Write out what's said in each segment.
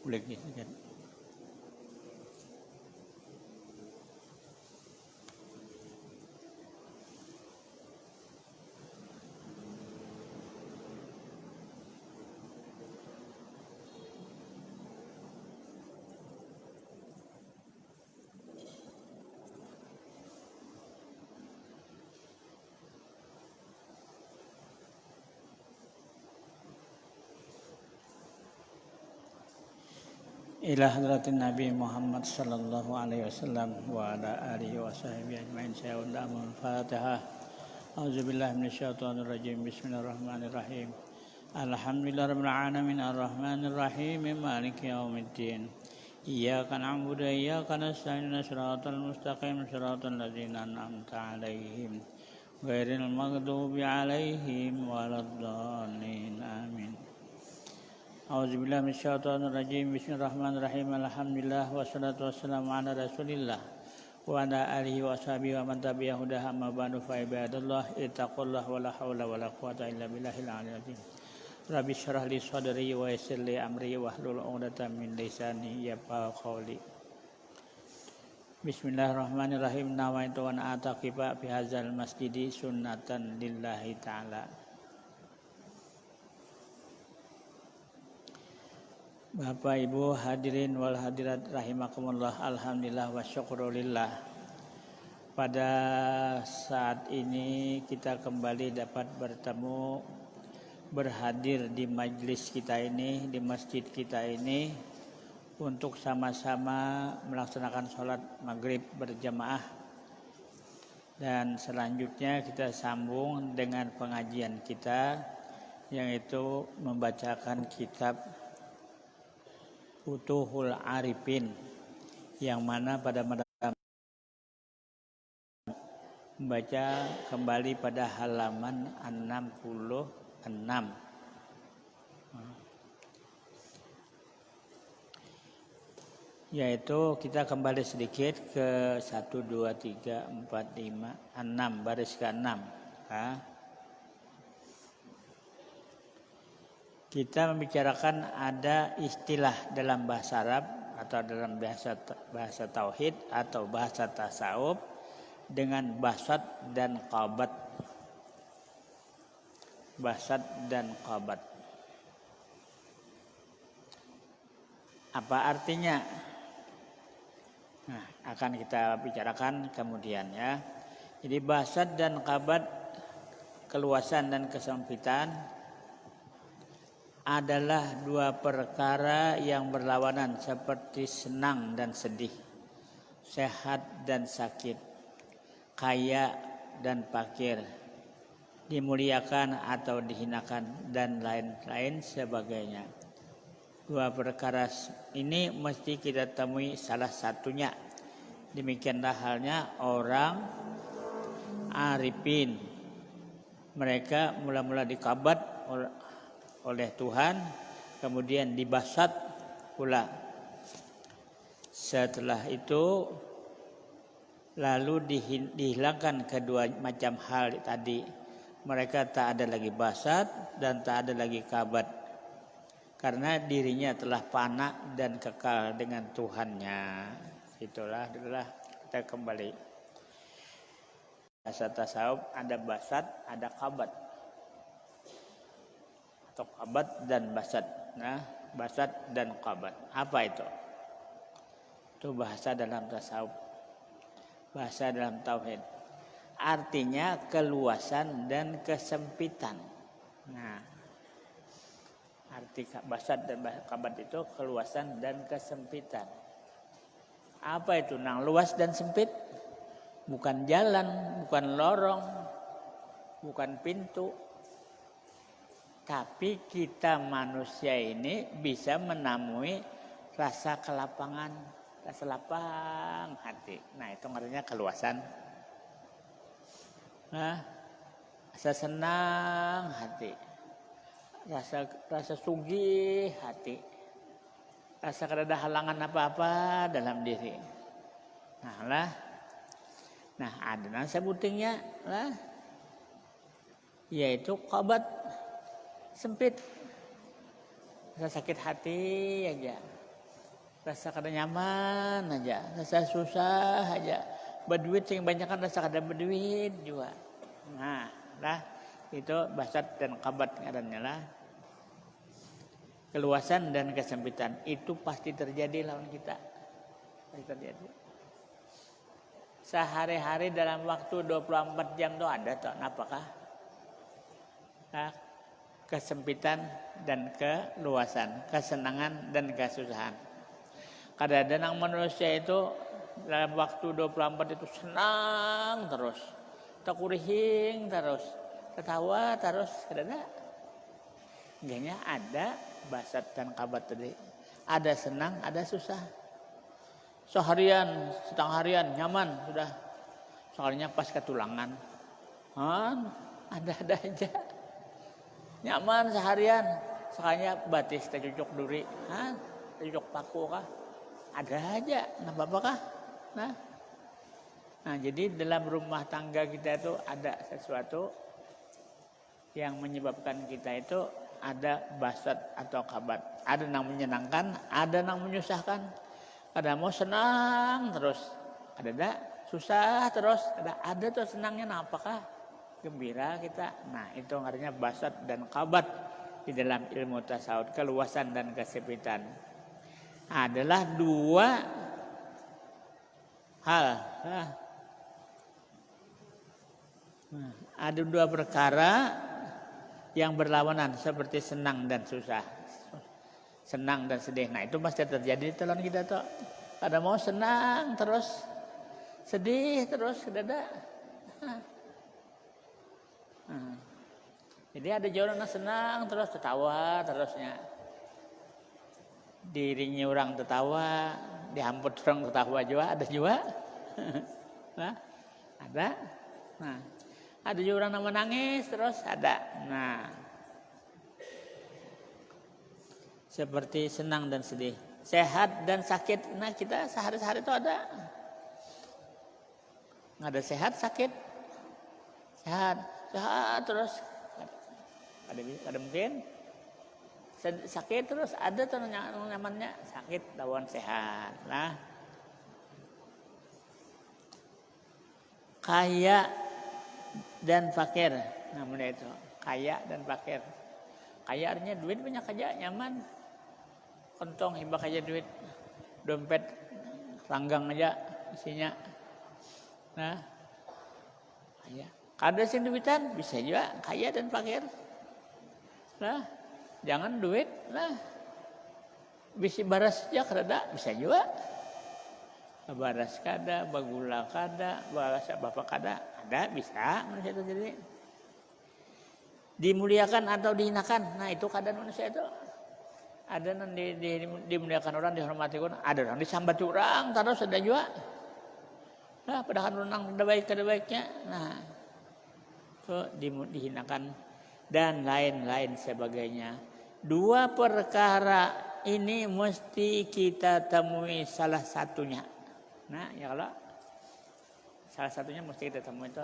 boleh gitu. Ila hadratin Nabi Muhammad sallallahu alaihi wasallam wa ala alihi wa sahbihi ajmain. Saya undang Al-Fatihah. A'udzubillahi minasyaitonir rajim. Bismillahirrahmanirrahim. Alhamdulillahirabbil alamin arrahmanir rahim maliki yaumiddin. Iyyaka na'budu wa iyyaka nasta'in shiratal mustaqim shiratal ladzina an'amta 'alaihim ghairil maghdubi 'alaihim waladdallin. Amin. A'udzubillahi minasyaitonir rajim. Bismillahirrahmanirrahim. Alhamdulillah wassalatu wassalamu ala Rasulillah wa ala alihi wa sahbihi wa man tabi'ahu hudahu amma ba'du fa ibadallah ittaqullaha wa la haula wa la quwwata illa billahil aliyyil azim. Rabbi shrah li sadri wa yassir li amri wahlul 'uqdatam min lisani yafqahu qawli. Bismillahirrahmanirrahim. Nawaitu an ataqifa fi hadzal masjidi sunnatan lillahi ta'ala. Bapak Ibu hadirin wal hadirat rahimakumullah, alhamdulillah wa syukrulillah. Pada saat ini kita kembali dapat bertemu, berhadir di majelis kita ini, di masjid kita ini untuk sama-sama melaksanakan sholat maghrib berjamaah. Dan selanjutnya kita sambung dengan pengajian kita, yaitu membacakan kitab Futuhul Arifin, yang mana pada membaca kembali pada halaman 66. Yaitu kita kembali sedikit ke 1, 2, 3, 4, 5, 6, baris ke-6. Kita membicarakan ada istilah dalam bahasa Arab atau dalam bahasa tauhid atau bahasa tasawuf dengan basat dan qabat. Basat dan qabat. Apa artinya? Nah, akan kita bicarakan kemudian ya. Jadi basat dan qabat, keluasan dan kesempitan, adalah dua perkara yang berlawanan seperti senang dan sedih, sehat dan sakit, kaya dan fakir, dimuliakan atau dihinakan, dan lain-lain sebagainya. Dua perkara ini mesti kita temui salah satunya. Demikianlah halnya orang arifin. Mereka mula-mula dikabat oleh Tuhan, kemudian dibasat pula. Setelah itu lalu dihilangkan kedua macam hal tadi. Mereka tak ada lagi basat dan tak ada lagi kabat, karena dirinya telah fana dan kekal dengan Tuhannya. Itulah kita kembali. Bahasa tasawuf ada basat, ada kabat. Atau qabat dan basat. Nah, basat dan qabat. Apa itu? Itu bahasa dalam tasawuf. Bahasa dalam tauhid. Artinya keluasan dan kesempitan. Nah, arti basat dan qabat itu keluasan dan kesempitan. Apa itu? Nah, luas dan sempit bukan jalan, bukan lorong, bukan pintu. Tapi kita manusia ini bisa menemui rasa kelapangan, rasa lapang hati. Nah, itu artinya keluasan. Nah, rasa senang hati, rasa sugih hati, rasa kada ada halangan apa-apa dalam diri. Nah, ada sebutingnya lah, yaitu qabat, sempit, rasa sakit hati aja, rasa kada nyaman aja, rasa susah aja. Berduit sing banyak kan rasa kada berduit juga. Nah, lah itu basat dan kabat ngarannya lah. Keluasan dan kesempitan itu pasti terjadi lawan kita. Pasti terjadi. Sehari-hari dalam waktu 24 jam itu ada tuh apakah? Nah, kesempitan dan keluasan, kesenangan dan kesusahan. Kadang-kadang manusia itu dalam waktu 24 itu senang terus, takurihing terus, ketawa terus, kadang-kadang. Enggaknya ada basat dan kabat tadi. Ada senang, ada susah. Seharian, setengah harian nyaman sudah. Soalnya pas ketulangan. Ada aja. Nyaman seharian. Soalnya batis tercucuk duri, tercucuk paku kah? Ada aja, nggak apa-apa kah? Nah, jadi dalam rumah tangga kita itu ada sesuatu yang menyebabkan kita itu ada basat atau kabat. Ada yang menyenangkan, ada yang menyusahkan. Ada mau senang terus, ada susah terus, ada tuh senangnya. Nah, apakah gembira kita? Nah, itu artinya basat dan kabat di dalam ilmu tasawuf, keluasan dan kesempitan. Adalah dua hal. Ada dua perkara yang berlawanan seperti senang dan susah, senang dan sedih. Nah, itu pasti terjadi di dalam kita tuh. Ada mau senang terus, sedih terus, ada. Jadi ada orang yang senang terus tertawa terusnya. Dirinya orang tertawa, dihamput orang tertawa juga, ada juga. Ada. Nah, ada juga orang yang menangis terus, ada. Nah, seperti senang dan sedih, sehat dan sakit. Nah, kita sehari-hari itu ada. Ada sehat, sakit, sehat terus. Ada mungkin sakit terus, ada tuh nyamannya sakit lawan sehat lah. Kaya dan fakir, namanya itu kaya dan fakir. Kaya artinya duit banyak aja, nyaman, kantong hibak aja duit, dompet langgang aja isinya. Nah, kaya. Kada sing duitan bisa juga kaya dan fakir. Nah, jangan duit, nah bisi baras aja kada bisa juga. Baras kada, bagula kada, bahasa bapak kada, ada bisa manusia itu jadi. Dimuliakan atau dihinakan, nah itu keadaan manusia itu. Ada yang dimuliakan orang, dihormati orang, ada orang disambat orang, terus ada juga. Nah, padahal orang kada baiknya, nah itu dihinakan dan lain-lain sebagainya. Dua perkara ini mesti kita temui salah satunya. Nah, ya kalau salah satunya mesti kita temui itu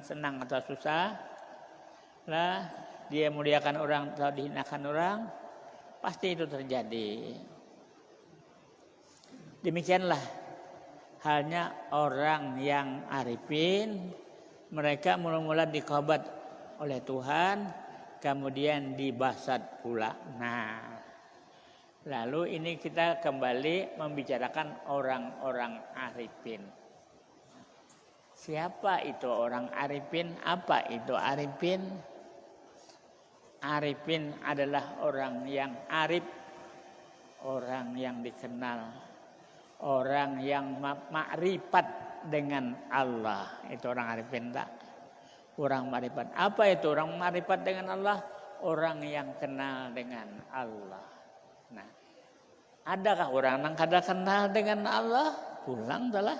senang atau susah. Lah, dia muliakan orang atau dihinakan orang, pasti itu terjadi. Demikianlah halnya orang yang arifin, mereka mula-mula dikobat oleh Tuhan, kemudian dibasat pula. Nah, lalu ini kita kembali membicarakan orang-orang arifin. Siapa itu orang arifin? Apa itu arifin? Arifin adalah orang yang arif, orang yang dikenal, orang yang makrifat dengan Allah. Itu orang arifin tak? Orang makrifat. Apa itu orang makrifat dengan Allah? Orang yang kenal dengan Allah. Nah, adakah orang yang kada kenal dengan Allah? Pulang telah.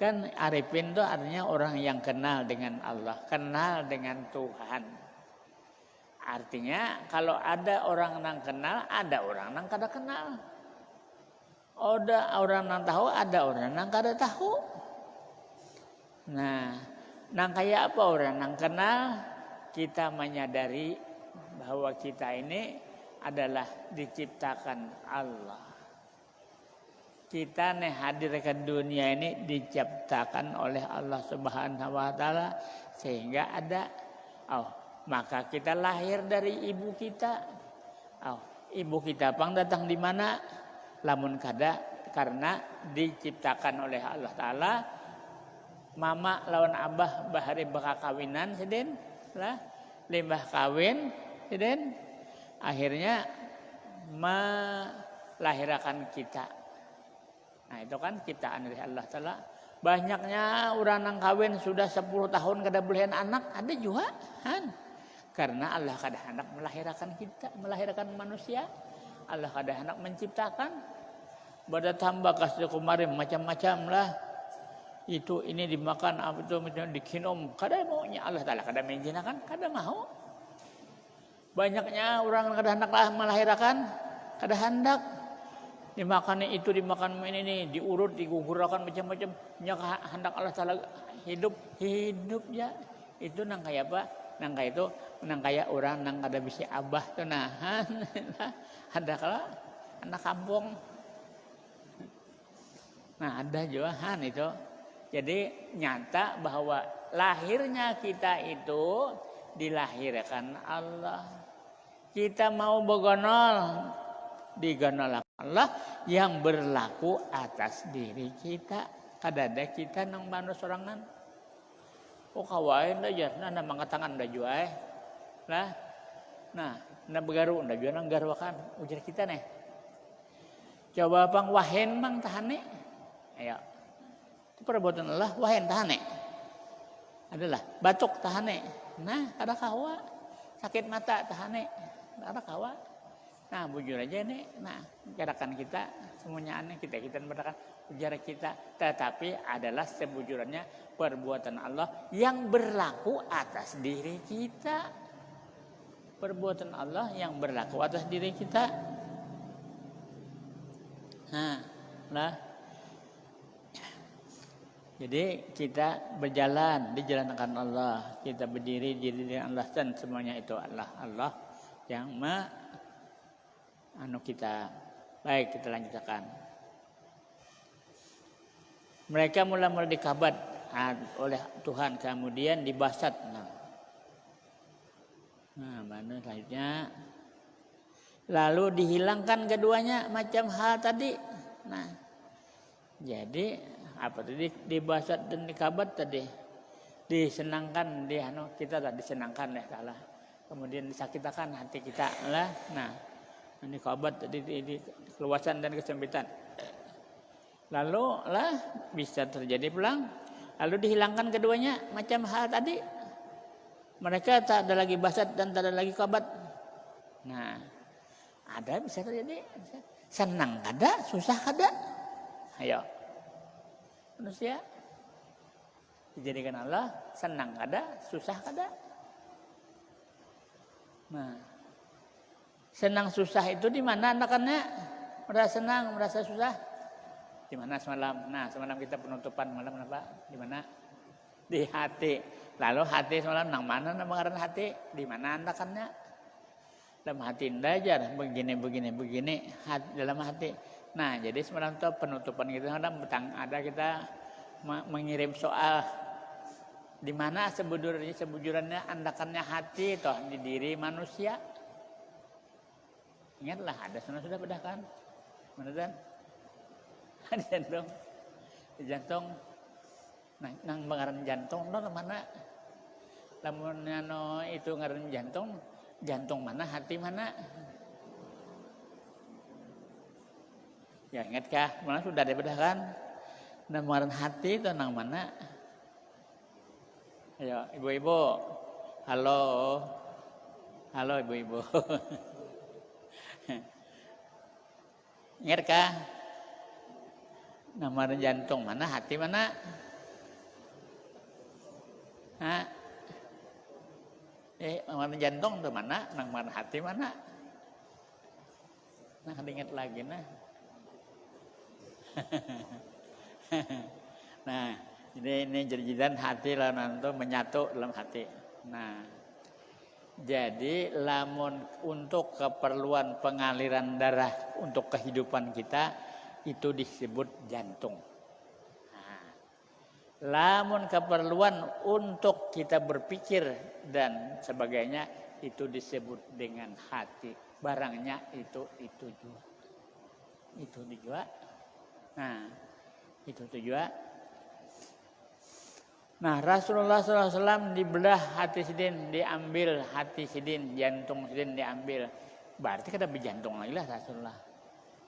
Kan arifin itu artinya orang yang kenal dengan Allah, kenal dengan Tuhan. Artinya kalau ada orang yang kenal, ada orang yang kada kenal. Ada orang yang tahu, ada orang yang kada tahu. Nah, nang kayak apa orang yang kenal? Kita menyadari bahwa kita ini adalah diciptakan Allah. kita nih hadir ke dunia ini diciptakan oleh Allah Subhanahu wa taala sehingga ada maka kita lahir dari ibu kita. Ibu kita pang datang di mana? Lamun kada karena diciptakan oleh Allah taala mama lawan abah bahari baka kawinan seden lah limbah kawin seden akhirnya melahirkan kita. Nah itu kan ciptaan dari Allah Ta'ala. Banyaknya orang nang kawin sudah 10 tahun kada bolehan anak. Ada juga kan. Karena Allah kada hendak melahirkan kita. Melahirkan manusia. Allah kada hendak menciptakan. Pada tambah kasih kemarin macam-macam lah. Itu ini dimakan. Itu dikinom. Kada maunya Allah Ta'ala. Kada menjinakan. Kada mau. Banyaknya orang kada hendak melahirkan. Kada hendak. Dimakan itu dimakan ini diurut digugurakan macam-macam nya hendak Allah Taala hidup ya itu nang kaya apa nang kaya itu nang kaya orang nang kada bisa abah tuh nahan ada kala anak kampung nah ada juga han itu jadi nyata bahwa lahirnya kita itu dilahirkan Allah kita mau begonol diganol Allah yang berlaku atas diri kita. Kadada kita nang manus sorangan. Kawain dah ya, na mangatangan dah juai. Lah. Nah, na begaru dah juai nang garwakan ujar kita nih. Coba pang wahen mang tahane. Ayo. Itu perbuatan Allah wahen tahane. Adalah batuk tahane. Nah, ada kawa. Sakit mata tahane. Ada kawa. Nah bujur aja nih, nah gerakan kita semuanya aneh kita berdasarkan ujar kita, tetapi adalah sebujurannya perbuatan Allah yang berlaku atas diri kita, perbuatan Allah yang berlaku atas diri kita. Nah, lah, jadi kita berjalan dijalankan Allah, kita berdiri di diri Allah dan semuanya itu Allah yang kita baik kita lanjutkan. Mereka mula-mula dikabat oleh Tuhan kemudian dibasat. Nah, mana selanjutnya lalu dihilangkan keduanya macam hal tadi. Nah, jadi apa tadi dibasat dan dikabat tadi disenangkan kita tak disenangkan oleh Allah. Kemudian disakitakan hati kita lah. Nah, ini kabat di keluasan dan kesempitan. Lalu lah bisa terjadi pulang. Lalu dihilangkan keduanya macam hal tadi. Mereka tak ada lagi basat dan tak ada lagi kabat. Nah, ada bisa terjadi. Senang kada, susah kada. Ayo. Manusia dijadikan Allah senang kada, susah kada. Nah, senang susah itu di mana anak-anaknya? Merasa senang, merasa susah. Di mana semalam? Nah, semalam kita penutupan malam apa? Di mana? Di hati. Lalu hati semalam nang mana nang mengaran hati? Di mana anak-anaknya? Dalam hati ndajar begini dalam hati. Nah, jadi semalam tuh penutupan kita ada kita mengirim soal di mana sebujurannya andakannya hati toh di diri manusia. Ingatlah ada sudah bedah kan? Mana dan? Jantung. Nah, nang mengaran jantung no mana? Lamun itu ngaran jantung mana, hati mana? Ya ingat kah? Mana sudah ada bedah kan? Nang mengaran hati itu nang mana? Ayo ibu-ibu. Halo ibu-ibu. Ingat kah? Nama jantung mana, hati mana? Nama jantung itu mana? Nama hati mana? Nah, ingat lagi nah. Nah, ini jadian hati lah nanti menyatu dalam hati. Nah, jadi lamun untuk keperluan pengaliran darah untuk kehidupan kita itu disebut jantung. Nah, lamun keperluan untuk kita berpikir dan sebagainya itu disebut dengan hati. Barangnya itu juga. Itu juga. Nah, itu juga. Nah, Rasulullah SAW dibelah hati sidin, diambil hati sidin, jantung sidin diambil. Berarti kada berjantung lagi lah Rasulullah.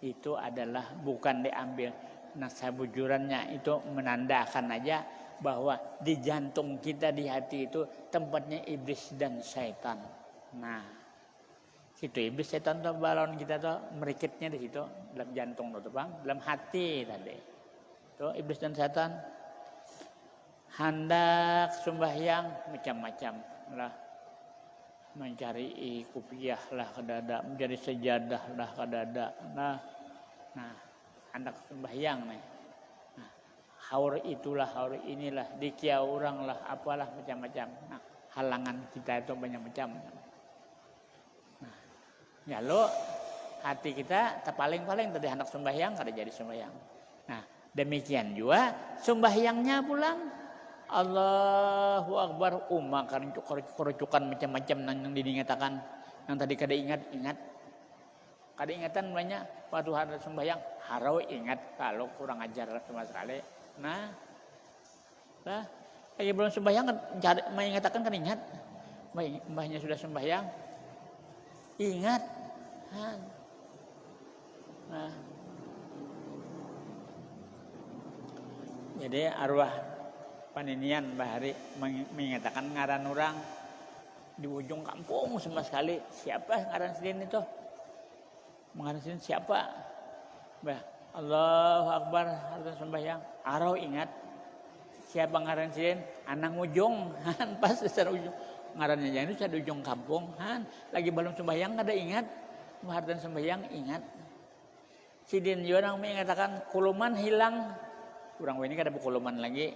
Itu adalah bukan diambil. Nah, sebujurannya itu menandakan aja bahwa di jantung kita, di hati itu tempatnya iblis dan syaitan. Nah, situ iblis syaitan tuh balon kita tuh merikitnya di situ dalam jantung tuh bang, dalam hati tadi. Tuh iblis dan syaitan hendak sembahyang macam-macam lah, mencari kupiah lah kedada, mencari sejadah lah kedada. Nah, hendak sembahyang nih. Nah, haur itulah, haur inilah, dikia orang lah, apalah macam-macam. Nah, halangan kita itu banyak macam. Nah, ya lo hati kita terpaling-paling tadi hendak sembahyang kada jadi sembahyang. Nah, demikian juga sembahyangnya pulang. Allahu Akbar, kan kerucukan macam-macam yang diingatakan, yang tadi kada ingat. Kada ingatan banyak waktu hari sembahyang, harau ingat kalau kurang ajar sama sekali. Nah, lagi belum sembahyang mengatakan kan ingat, mbahnya sudah sembahyang, ingat. Nah, jadi arwah paninian bahari mengatakan ngaran orang di ujung kampung sama sekali. Siapa ngaran sidin itu? Mengaran sidin siapa? Bah, Allahu Akbar harus sembahyang. Arau ingat siapa ngaran sidin? Anang ujung, pas secara ujung. Ngarannya jangan itu di ujung kampung, lagi belum sembahyang kada ingat. Harus sembahyang ingat. Sidin juga orang mengatakan kuluman hilang. Orang ini kada berkuluman lagi.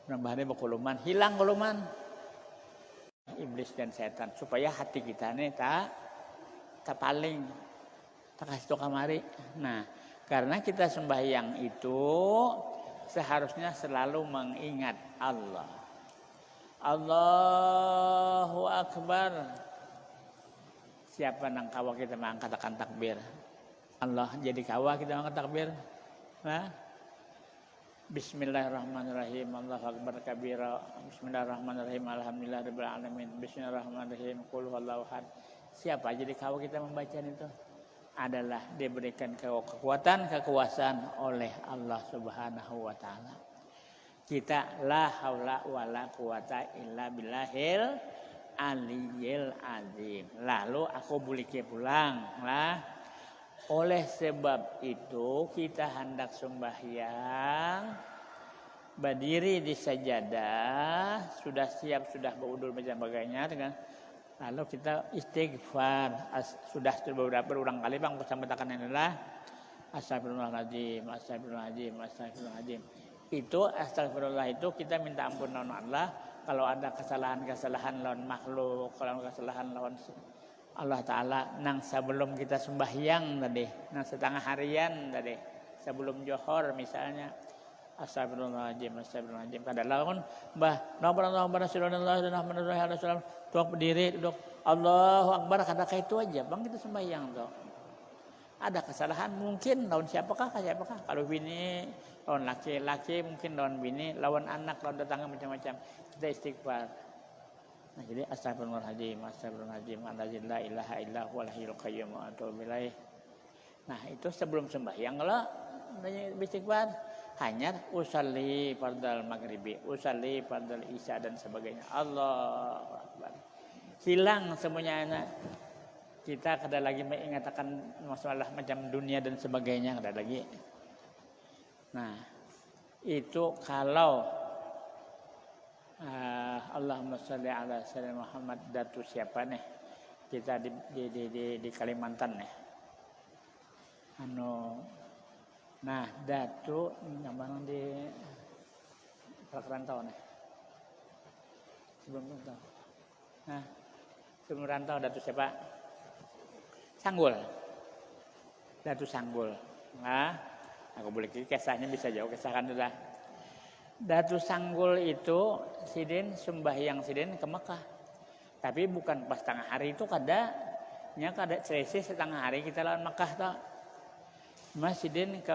Orang bahari berkuluman, hilang kuluman. Iblis dan setan supaya hati kita ini tak paling tak kasih kamari. Nah, karena kita sembahyang itu seharusnya selalu mengingat Allah. Allahu Akbar. Siapa nang kawa kita mengangkatkan takbir? Allah jadi kawa kita mengangkat takbir. Nah, Bismillahirrahmanirrahim. Allahu Akbar kabira. Bismillahirrahmanirrahim. Alhamdulillahirabbil alamin. Bismillahirrahmanirrahim. Qul huwallahu ahad. Siapa jadi kalau kita membaca itu adalah diberikan kekuatan, kekuasaan oleh Allah Subhanahu wa taala. Kita la haula wala quwata illa billahil aliyil azim. Lalu aku boleh pulang lah. Oleh sebab itu kita hendak sembahyang, berdiri di sajadah, sudah siap, sudah berudul macam bagainya dengan lalu kita istighfar. Sudah berulang kali bang bersama-sama inilah astagfirullahaladzim, astagfirullahaladzim, astagfirullahaladzim. Itu astagfirullah itu kita minta ampun lawan Allah. Kalau ada kesalahan-kesalahan lawan makhluk, kalau kesalahan lawan Allah Ta'ala nang sebelum kita sembahyang tadi, nang setengah harian tadi, sebelum johor misalnya, astagfirullahaladzim, astagfirullahaladzim. Kadang-kadang bah, tuak berdiri, duduk, Allahu Akbar, kata itu aja, bang kita sembahyang tuh. Ada kesalahan mungkin lawan siapakah? Kalau bini lawan laki-laki, mungkin lawan bini, lawan anak, lawan tetangga macam-macam. Kita istighfar. Nah, jadi astagfirullahaladzim, astagfirullahaladzim, la ilaha illa huwal hayyul qayyum wa atubu ilaih. Nah, itu sebelum sembahyang kalau istighfar hanya usalli fardal maghribi, usalli fardal isya dan sebagainya. Allahu Akbar. Hilang semuanya anak. Kita kada lagi mengingatkan masalah macam dunia dan sebagainya, kada lagi. Nah, itu kalau Allahumma sholli ala sayyidina Muhammad datu siapa nih? Kita di Kalimantan nih. Nah datu nyaman di Rantau nih. Sebelum rantau. Nah, sebelum rantau datu siapa? Sanggul. Datu Sanggul. Nah, aku boleh kisahnya bisa jauh kisahkan sudah. Datu Sanggul itu sidin sembahyang sidin ke Mekah. Tapi bukan pas tengah hari itu kada selisih setengah hari kita lawan Mekah tak. Mas sidin ke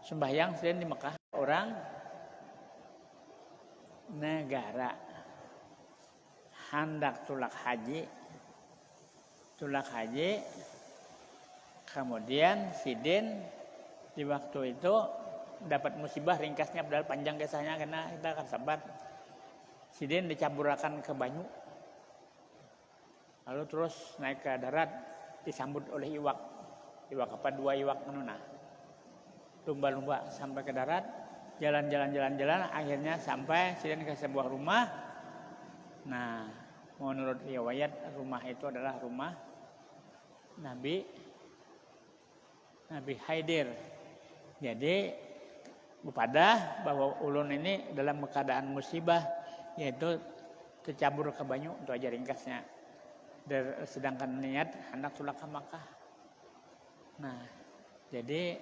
sembahyang sidin di Mekah. Orang negara hendak tulak haji, kemudian sidin di waktu itu dapat musibah, ringkasnya padahal panjang kisahnya karena kita akan sabar. Sidin dicaburakan ke banyu, lalu terus naik ke darat, disambut oleh iwak apa, 2 iwak menuna, lumba-lumba sampai ke darat, jalan, akhirnya sampai sidin ke sebuah rumah. Nah, menurut riwayat rumah itu adalah rumah Nabi Haidir. Jadi bepada bahwa ulun ini dalam keadaan musibah, yaitu tercabur ke banyu, itu aja ringkasnya. Sedangkan niat hendak tulak ke Makkah. Nah, jadi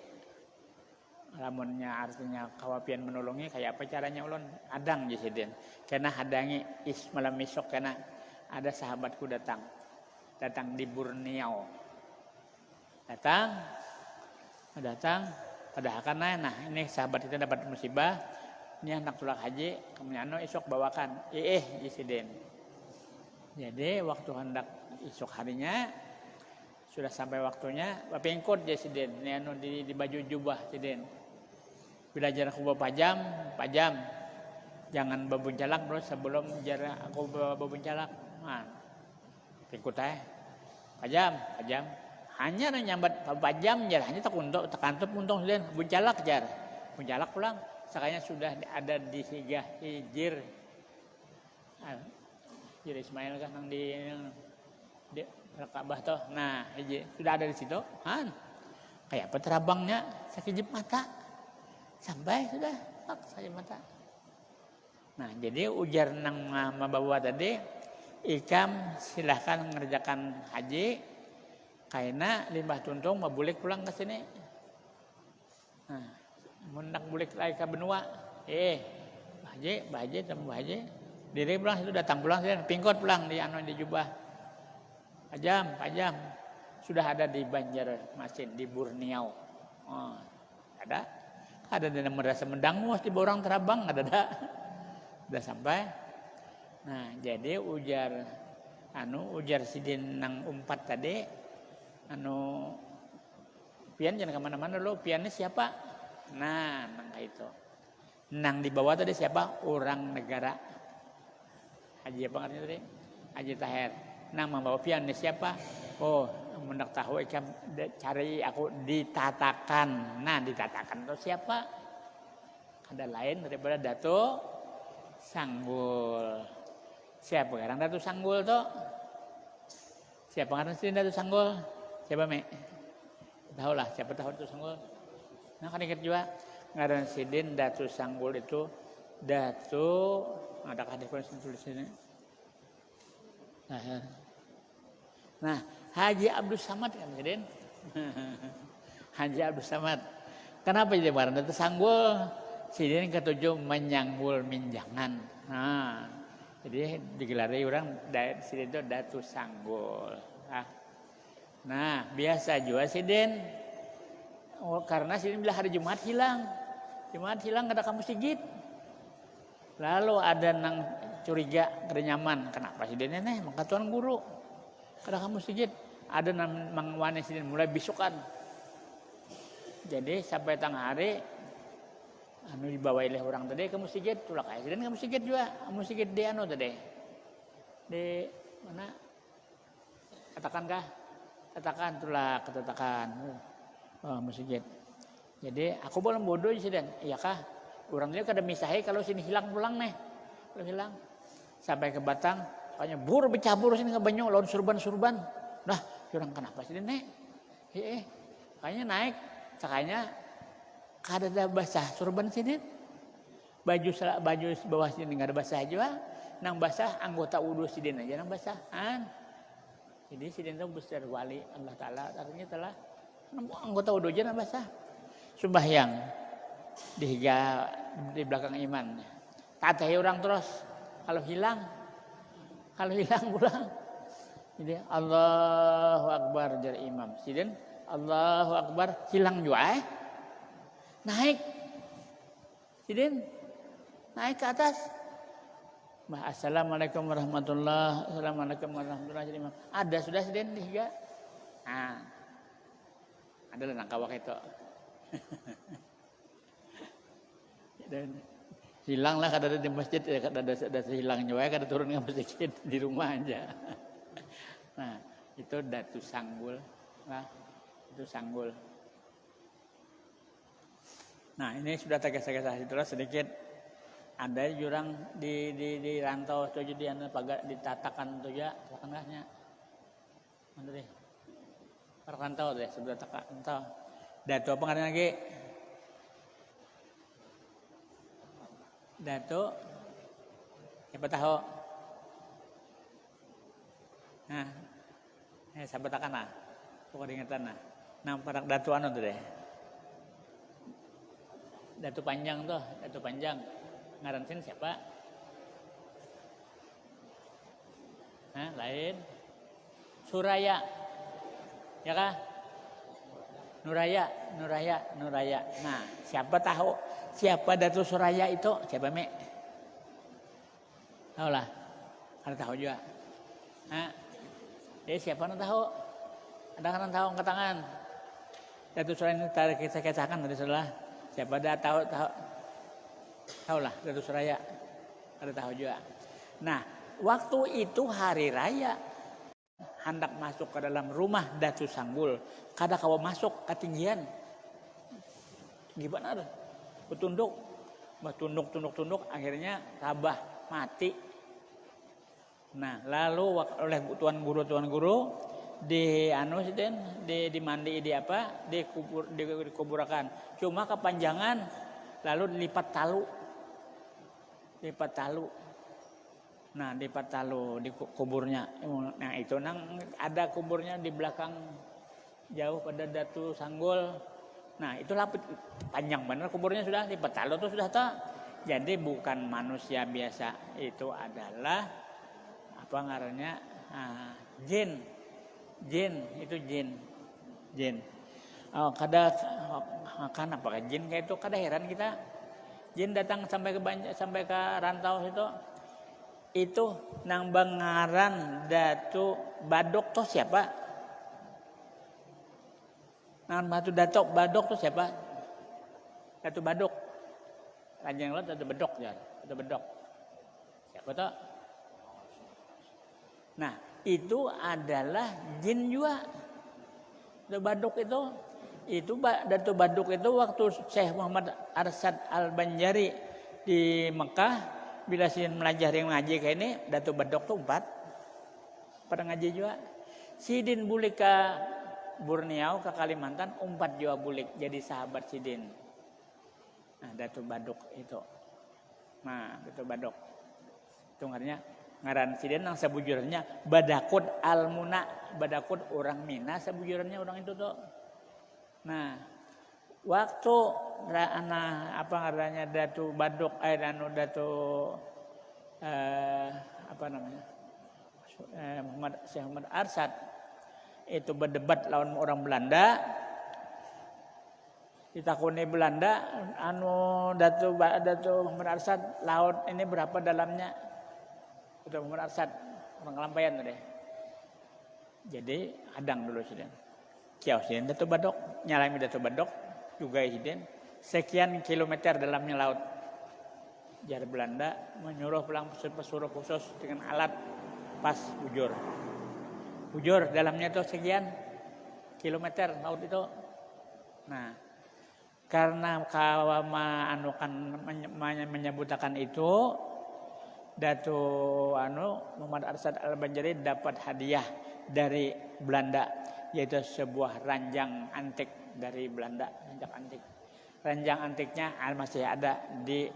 lamunnya artinya kawapian menolongi kayak apa caranya ulun adang jisidin. Karena hadangi malam esok karena ada sahabatku datang di Borneo. Datang pada karena nah ini sahabat kita dapat musibah, ini anak tulak haji, kemudian esok bawakan jisidin. Jadi waktu hendak esok harinya sudah sampai waktunya bapengkot jisidin, ini di baju jubah sidin. Bila jarak aku pajam, jangan babuncalak bro sebelum jarak aku babuncalak. Nah, pengkot pajam. Hanya nyambat pajam jar, hanya tak kantup untung sidin, buncalak jar. Buncalak pulang, sakanya sudah ada di Hijr Ismail kan yang di Ka'bah toh. Nah, sudah ada di situ. Kayak apa terabangnya sekejap mata. Sampai sudah saja mata. Nah, jadi ujar nang membawa tadi, ikam silahkan mengerjakan haji karena limbah tuntung mabulik pulang ke sini. Nah, mundak bulik lagi ke benua. Bahaji temu bahaji. Diri pulang itu datang pulang sini, pingkot pulang di jubah. Pajam. Sudah ada di Banjarmasin di Borneo. Ada yang merasa mendangus di borang terabang, ada. Udah sampai. Nah, jadi ujar sidin nang umpat tadi, pian jangan kemana-mana lo, piannya siapa? Nah, nang itu. Nang di bawah tadi siapa? Orang negara. Haji apa artinya tadi? Haji Tahir. Nang membawa piannya siapa? Oh, mendak tahu ikam cari aku ditatakan. Nah, ditatakan itu siapa? Ada lain daripada Dato Sanggul. Siapa sekarang Dato Sanggul tuh? Siapa ngaran sih Dato Sanggul? Siapa me? Tahu lah, siapa tahu Dato Sanggul? Nah, kan ingat juga ngaran sidin Dato Sanggul itu Dato, ada hadis tulis sini. Nah, Haji Abdul Samad kan sidin. Haji Abdul Samad. Kenapa jadi ngaran Dato Sanggul? Sidin ketujuh menyanggul minjangan. Nah, jadi digelari orang sidin itu Dato Sanggul. Nah, biasa juga sidin. Karena sidin bila hari Jumat hilang kada kamu sigit. Lalu ada nang curiga kada nyaman. Kenapa sidin ini? Maka tuan guru kada kamu sigit. Ada nang mangwane sidin mulai bisukan. Jadi sampai tengah hari dibawa oleh orang tadi kamu sigit tulak aja dan kamu sigit juga kamu sigit di tadi di mana katakan tulak kamu sigit. Jadi aku boleh bodoh sih dan iya kah orang dia kada misahi kalau sini hilang pulang nih kalau hilang sampai ke Batang soalnya bercabur sini ke banyu lawan surban nah orang kenapa sih nek kayaknya naik sakanya kada ada basah surban sini baju bawah sini nggak ada basah juga nang basah anggota wudu sidin aja nang basahan Jadi sidin itu besar wali Allah Ta'ala artinya telah anggota wudujan bahasa sembahyang di belakang iman. Tatahi orang terus kalau hilang pulang. Jadi Allahu Akbar dari imam. Sidin Allahu Akbar hilang juga naik. Sidin naik ke atas. Assalamualaikum warahmatullahi wabarakatuh. Ada sudah sidin tiga. Nah, ada lah nangkawak itu. Dan hilanglah kada ada di masjid, kada ada hilang juga, kada turun ke masjid di rumah aja. Nah, itu datu sanggul. Nah, itu sanggul. Nah, ini sudah tergesa-gesa itulah sedikit. Ada jurang di rantau tujuh di anu pagar ditatakan tuh ya, tatakannya. Mana deh? Perantau deh, sudah rantau. Datu apa ngaran lagi? Datu siapa tahu? Nah, sahabat akan lah. Pokoknya ingatan lah. Nah, pada datu anu tuh deh. Datu panjang tuh, datu panjang. Ngarantin siapa? Nah, lain. Suraya. Ya kah? Nuraya. Nah, siapa tahu siapa Datu Suraya itu? Siapa me? Tahu lah. Ada tahu juga. Nah, jadi siapa yang tahu? Ada kan tahu angkat tangan. Datu Suraya ini tarik kisah-kisahkan tadi setelah. Siapa dah tahu? Tahu lah Datu Suraya. Ada tahu juga. Nah, waktu itu hari raya hendak masuk ke dalam rumah Datu Sanggul. Kada kawa masuk ketinggian. Gimana? Betunduk akhirnya tabah mati. Nah, lalu oleh tuan guru di dimandi di dikuburakan. Cuma kepanjangan lalu dilipat talu. Nah, dilipat talu di kuburnya. Nah, itu ada kuburnya di belakang jauh pada Datu Sanggul. Nah, itulah panjang benar kuburnya sudah lipat talu itu sudah tak. Jadi bukan manusia biasa, itu adalah apa ngarannya? Jin. Itu jin. Oh, kada makan apakah jin kayak itu kada heran kita. Jin datang sampai ke rantau itu nang bangaran Datu Badok tuh siapa? Nang Datu Badok tuh siapa? Datu Badok. Kanjeng lo Datu Bedok ya. Datu Bedok. Siapa tuh? Nah, itu adalah jin juga. Datu Badok itu Datu Badok itu waktu Syekh Muhammad Arsad Al-Banjari di Mekah bila sidin melajari ngaji kayak ini Datu Badok tuh 4 pada ngaji juga. Sidin bulik ke Borneo ke Kalimantan 4 juga bulik jadi sahabat sidin. Nah, Datu Badok itu. Nah, Datu Badok. Itu ngaran sidin yang sebujurnya Badakut Al-Muna. Badakut orang Mina sebujurnya orang itu tuh. Nah, waktu apa ngarannya Datu Badok Syekh Muhammad Arsad itu berdebat lawan orang Belanda. Ditakuni Belanda Datu Muhammad Arsad laut ini berapa dalamnya? Datu Muhammad Arsad orang Kelampaian deh. Jadi adang dulu sidin. Kiau sidin Datu Badok, nyalami Datu Badok juga sidin. Sekian kilometer dalamnya laut. Jar Belanda menyuruh pulang pesuruh khusus dengan alat pas bujur. Bujur dalamnya itu sekian kilometer laut itu. Nah, karena kawama menyebutkan itu Datu Muhammad Arsad Al-Banjari dapat hadiah dari Belanda yaitu sebuah ranjang antik dari Belanda, ranjang antik. Ranjang antiknya masih ada di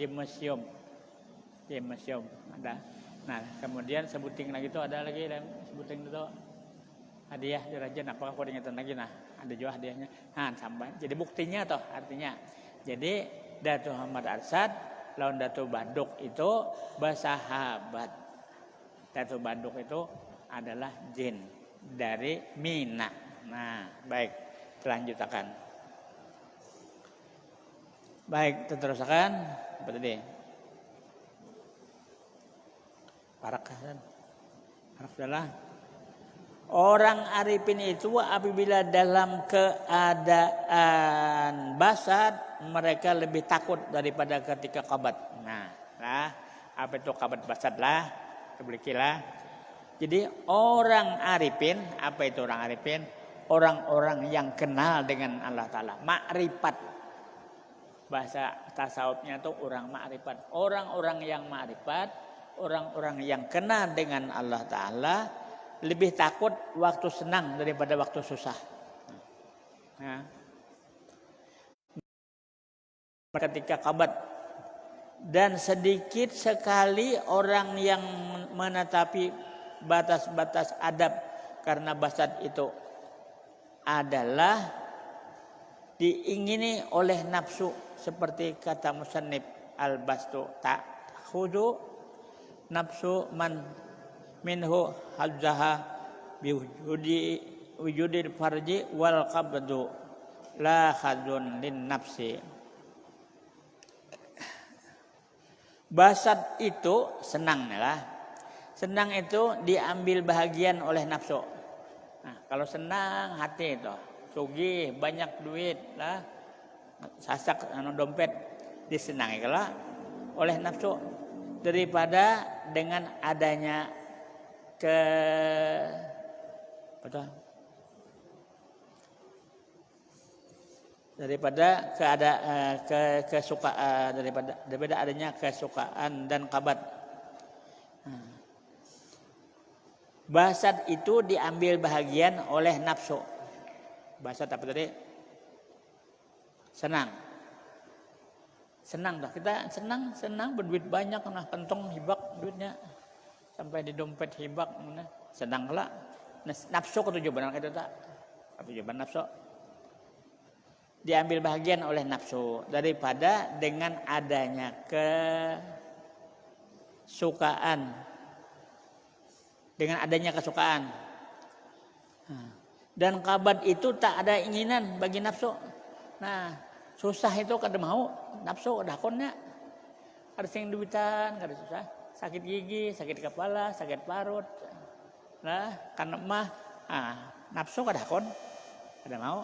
museum. Di museum ada. Nah, kemudian sebuting lagi itu ada lagi sebuting itu hadiah dirajan, apakah kau ingetan lagi? Nah, ada juga hadiahnya. Nah, sampai. Jadi buktinya toh artinya. Jadi Datuk Muhammad Arsad lawan Datuk Banduk itu bersahabat. Datuk Banduk itu adalah jin dari Mina. Nah, baik, terlanjutkan. Baik, teruskan. Apa tadi? Parakasan. Parakasan. Orang arifin itu apabila dalam keadaan basad mereka lebih takut daripada ketika qabat. Nah, apa itu qabat basad lah? Keblikilah. Jadi orang arifin, apa itu orang arifin? Orang-orang yang kenal dengan Allah Ta'ala. Ma'rifat. Bahasa tasawufnya itu orang ma'rifat. Orang-orang yang ma'rifat, orang-orang yang kenal dengan Allah Ta'ala lebih takut waktu senang daripada waktu susah. Nah, ketika qabat. Dan sedikit sekali orang yang menetapi batas-batas adab karena basad itu adalah diingini oleh nafsu seperti kata musannif al-bastu ta'khudu nafsu man minhu hadzaha biwujudil farji wal qabdu la khadun lin nafsi. Basad itu senang lah. Senang itu diambil bahagian oleh nafsu. Nah, kalau senang hati itu sugih banyak duit lah, sasak dompet disenangi kalau oleh nafsu daripada dengan adanya kesukaan daripada adanya kesukaan dan qabat. Basad itu diambil bahagian oleh nafsu. Basad apa tadi? Senang dah kita senang berduit banyak, nah kantong hibak duitnya sampai di dompet hibak, senang lah. Nafsu ketujuan itu tak? Ketujuan nafsu diambil bahagian oleh nafsu daripada dengan adanya kesukaan. Dengan adanya kesukaan. Dan qabat itu tak ada inginan bagi nafsu. Nah, susah itu kada mau nafsu kada konnya. Ada sing duitan, kada susah. Sakit gigi, sakit kepala, sakit parut. Nah, kan mah nafsu kada kon. Kada mau.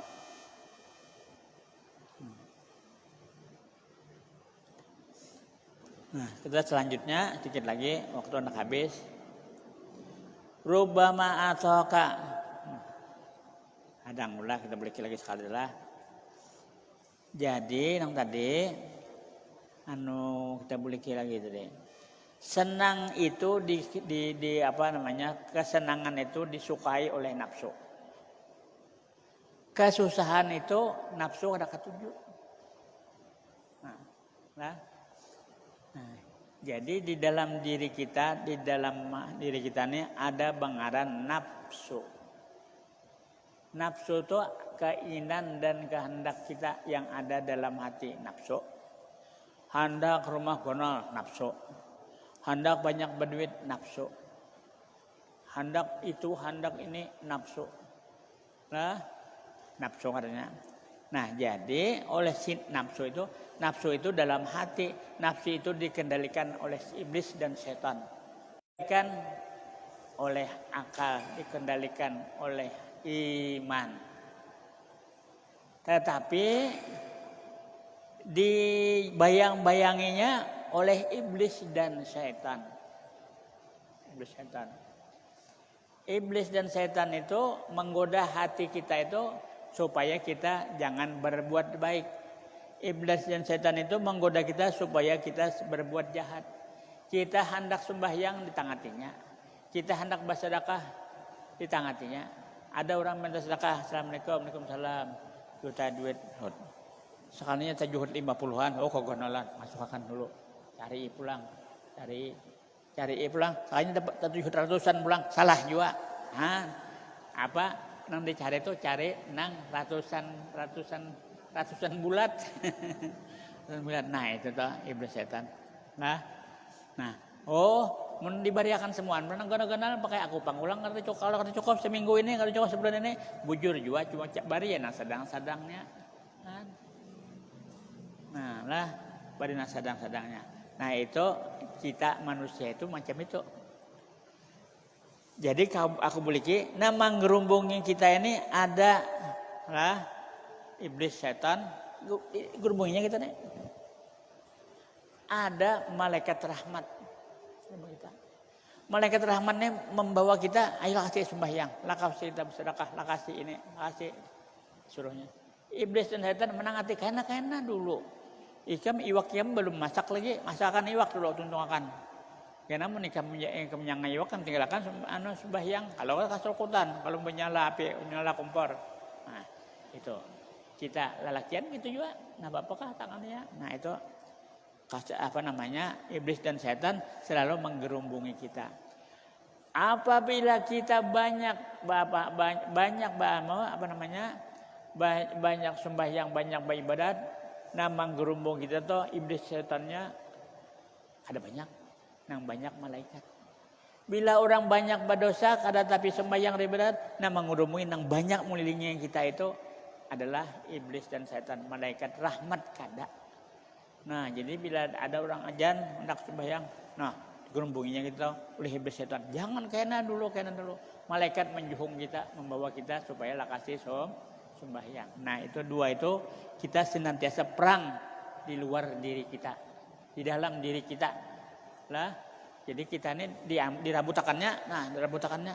Nah, kita selanjutnya sedikit lagi waktu anak habis. Rubbama ataka. Adang mula kita beli lagi sekali lah. Jadi yang tadi kita beli lagi tadi. Senang itu di apa namanya? Kesenangan itu disukai oleh nafsu. Kesusahan itu nafsu ada ketujuh. Nah, jadi di dalam diri kita ini ada bangaran nafsu. Nafsu itu keinginan dan kehendak kita yang ada dalam hati, nafsu. Hendak rumah bonol, nafsu. Hendak banyak berduit, nafsu. Hendak itu, hendak ini, nafsu. Nah, nafsu katanya. Nah, jadi oleh nafsu itu dalam hati, nafsu itu dikendalikan oleh iblis dan setan. Dikendalikan oleh akal, dikendalikan oleh iman. Tetapi dibayang-bayanginya oleh iblis dan setan. Iblis dan setan itu menggoda hati kita itu supaya kita jangan berbuat baik. Iblis dan setan itu menggoda kita supaya kita berbuat jahat. Kita hendak sembahyang ditangatinya. Kita hendak bersedekah ditangatinya. Ada orang minta sedekah, Assalamualaikum, Waalaikumsalam. Juta duit. Sekalinya tajuhud 50-an. Oh, kogonolan, masukkan dulu. Cari pulang. Cari. Cari pulang, kayaknya dapat 700-an pulang, salah juga. Apa nang dicari itu cari nang ratusan bulat. Nah itu toh iblis setan. Nah, mun dibariakan semuaan, menang gana-gana pakai aku pangulang kalau cukup seminggu ini, kalau cukup sebulan ini, bujur juga cuma bari ya nah sedang-sedangnya. Nah lah, bari nah sedang-sedangnya. Nah itu kita manusia itu macam itu. Jadi aku boleh nama ngerumbungin kita ini ada lah iblis setan, gerumbungnya kita nih. Ada malaikat rahmat. Malaikat rahmatnya membawa kita, ayo kasih sembahyang, lah kasih kita bersedekah, lah kasih ini, kasih suruhnya. Iblis dan setan menang hati kena dulu. Ikam iwak yang belum masak lagi, masakan iwak dulu tuntungakan. Karena menikah kemenyang iwak kan tinggalkan sembahyang. Kalau kasulkutan, kalau menyala api, menyala kompor. Nah, itu. Kita lelakian gitu juga. Nah, bapakah tangannya? Nah, itu iblis dan setan selalu menggerumbungi kita. Apabila kita banyak sembahyang, banyak beribadat, nama gerumbung kita tuh iblis setannya ada banyak, nang banyak malaikat. Bila orang banyak berdosa, kada tapi sembahyang beribadat, nama ngerumbungin nang banyak melilingnya kita itu adalah iblis dan setan, malaikat rahmat kada. Nah, jadi bila ada orang ajan hendak sembahyang, nah gerumbunginya kita oleh iblis setan. Jangan kena dulu. Malaikat menjuhung kita, membawa kita supaya lakasi sembahyang. Nah, itu dua itu kita senantiasa perang di luar diri kita, di dalam diri kita. Lah, jadi kita ini dirabutakannya,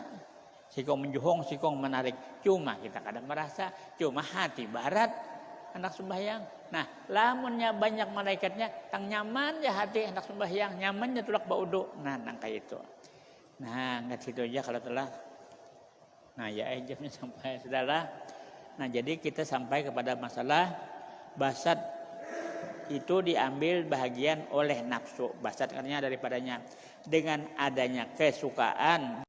sikong menjuhung, sikong menarik. Cuma kita kadang merasa, cuma hati barat hendak sembahyang. Nah, lamunnya banyak malaikatnya, tang nyaman ya hati hendak sembahyang, nyamannya tulak baudu. Nah, kayak itu. Nah, nggak situ aja kalau telah. Nah, ya jamnya sampai sudah. Nah, jadi kita sampai kepada masalah basat itu diambil bahagian oleh nafsu. Basat artinya daripadanya. Dengan adanya kesukaan,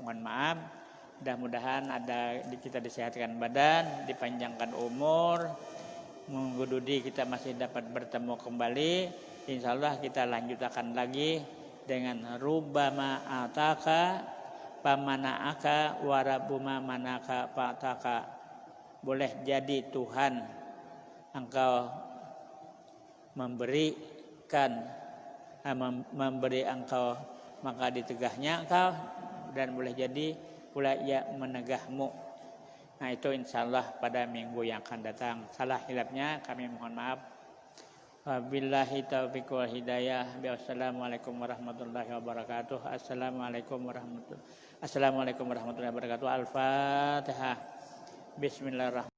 mohon maaf, mudah-mudahan kita disehatkan badan, dipanjangkan umur, menggududi kita masih dapat bertemu kembali. Insya Allah kita lanjutkan lagi dengan rubama ataka pamana'aka warabuma manaka pataka. Boleh jadi Tuhan engkau memberi engkau maka ditegahnya engkau, dan boleh jadi pula ia menegahmu. Nah, itu insyaallah pada minggu yang akan datang. Salah hilapnya kami mohon maaf. Wabillahi taufiq wal hidayah. Wassalamualaikum warahmatullahi wabarakatuh. Assalamualaikum warahmatullahi wabarakatuh. Al-Fatihah. Bismillahirrahmanirrahim.